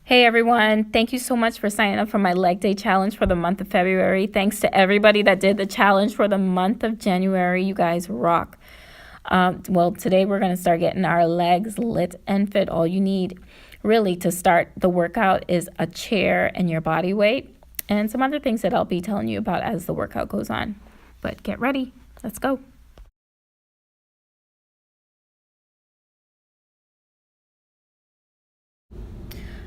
Hey everyone, thank you so much for signing up for my leg day challenge for the month of February. Thanks to everybody that did the challenge for the month of January. You guys rock. Well, today we're going to start getting our legs lit and fit. All you need really to start the workout is a chair and your body weight and some other things that I'll be telling you about as the workout goes on. But get ready. Let's go.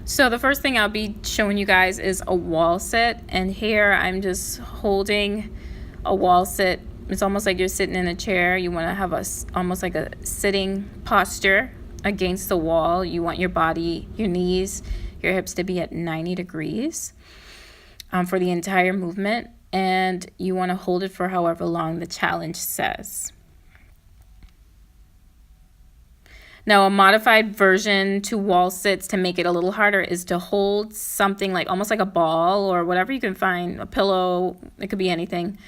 So the first thing I'll be showing you guys is a wall sit, and here I'm just holding a wall sit. It's almost like you're sitting in a chair. You want to have almost like a sitting posture against the wall. You want your body, your knees, your hips to be at 90 degrees for the entire movement, and you want to hold it for however long the challenge says. Now, a modified version to wall sits to make it a little harder is to hold something like almost like a ball or whatever you can find, a pillow, it could be anything.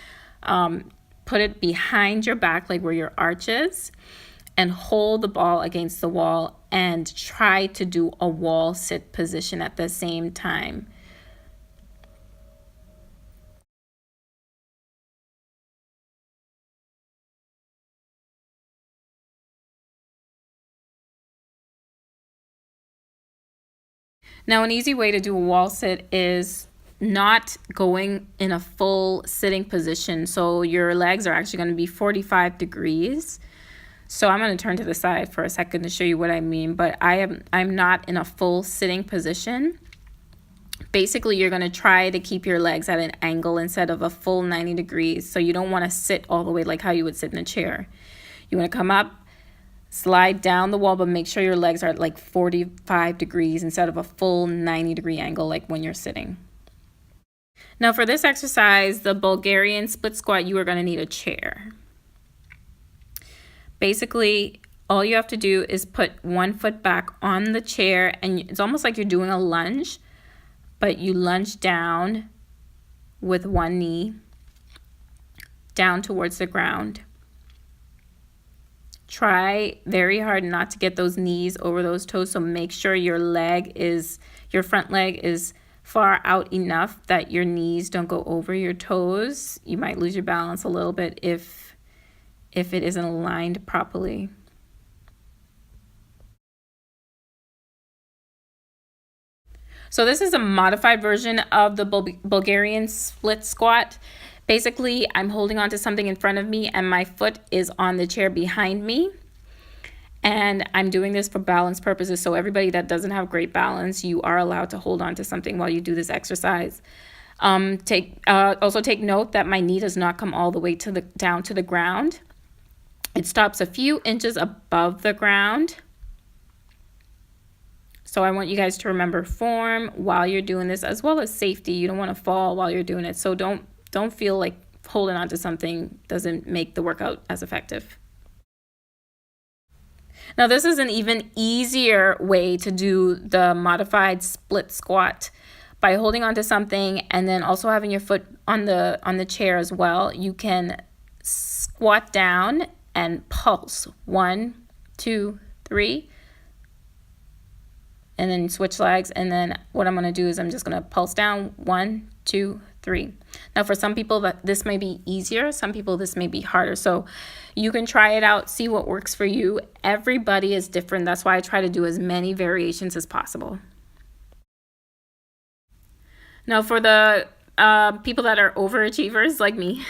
Put it behind your back, like where your arch is, and hold the ball against the wall and try to do a wall sit position at the same time. Now, an easy way to do a wall sit is not going in a full sitting position. So your legs are actually going to be 45 degrees. So I'm going to turn to the side for a second to show you what I mean, but I'm not in a full sitting position. Basically, you're going to try to keep your legs at an angle instead of a full 90 degrees. So you don't want to sit all the way like how you would sit in a chair. You want to come up, slide down the wall, but make sure your legs are at like 45 degrees instead of a full 90-degree angle like when you're sitting. Now for this exercise, the Bulgarian split squat, you are going to need a chair. Basically, all you have to do is put one foot back on the chair, and it's almost like you're doing a lunge, but you lunge down with one knee down towards the ground. Try very hard not to get those knees over those toes, so make sure your front leg is far out enough that your knees don't go over your toes. You might lose your balance a little bit if it isn't aligned properly. So this is a modified version of the Bulgarian split squat. Basically, I'm holding on to something in front of me and my foot is on the chair behind me. And I'm doing this for balance purposes. So everybody that doesn't have great balance, you are allowed to hold on to something while you do this exercise. Also take note that my knee does not come all the way down to the ground. It stops a few inches above the ground. So I want you guys to remember form while you're doing this, as well as safety. You don't want to fall while you're doing it. So don't feel like holding on to something doesn't make the workout as effective. Now this is an even easier way to do the modified split squat by holding on to something and then also having your foot on the chair as well. You can squat down and pulse 1, 2, 3, and then switch legs. And then what I'm going to do is I'm just going to pulse down 1, 2, 3. Now for some people this may be easier, some people this may be harder. So you can try it out, see what works for you. Everybody is different. That's why I try to do as many variations as possible. Now for the people that are overachievers like me,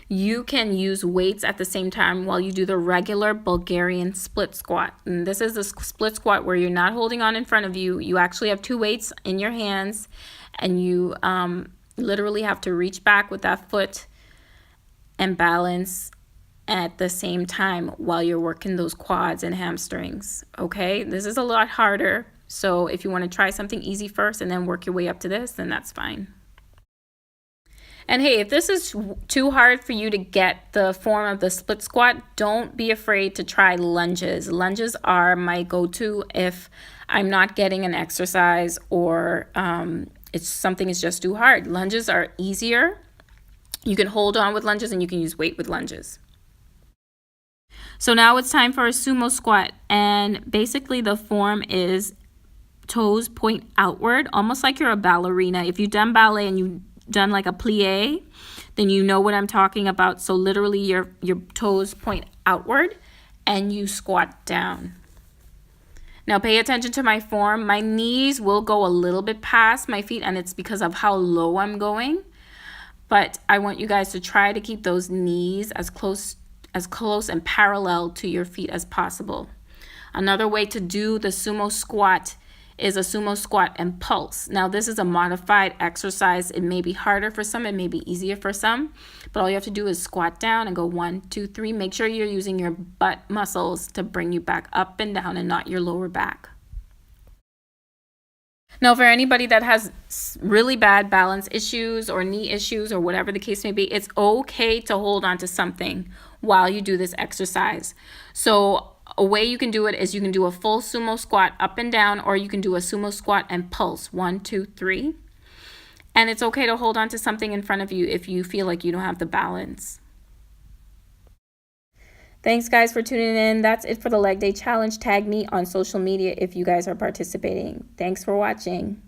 you can use weights at the same time while you do the regular Bulgarian split squat. And this is a split squat where you're not holding on in front of you. You actually have two weights in your hands, and you literally have to reach back with that foot and balance at the same time while you're working those quads and hamstrings. Okay, this is a lot harder. So if you want to try something easy first and then work your way up to this, then that's fine. And hey, if this is too hard for you to get the form of the split squat, don't be afraid to try lunges. Lunges are my go-to if I'm not getting an exercise or something is just too hard. Lunges are easier. You can hold on with lunges and you can use weight with lunges. So now it's time for a sumo squat, and basically the form is toes point outward, almost like you're a ballerina. If you've done ballet and you've done like a plie, then you know what I'm talking about. So literally your toes point outward and you squat down. Now pay attention to my form. My knees will go a little bit past my feet, and it's because of how low I'm going. But I want you guys to try to keep those knees as close and parallel to your feet as possible. Another way to do the sumo squat is a sumo squat and pulse. Now this is a modified exercise. It may be harder for some, it may be easier for some, but all you have to do is squat down and go 1, 2, 3. Make sure you're using your butt muscles to bring you back up and down and not your lower back. Now, for anybody that has really bad balance issues or knee issues or whatever the case may be, it's okay to hold on to something while you do this exercise. So a way you can do it is you can do a full sumo squat up and down, or you can do a sumo squat and pulse 1, 2, 3. And it's okay to hold on to something in front of you if you feel like you don't have the balance. Thanks guys for tuning in. That's it for the leg day challenge. Tag me on social media if you guys are participating. Thanks for watching.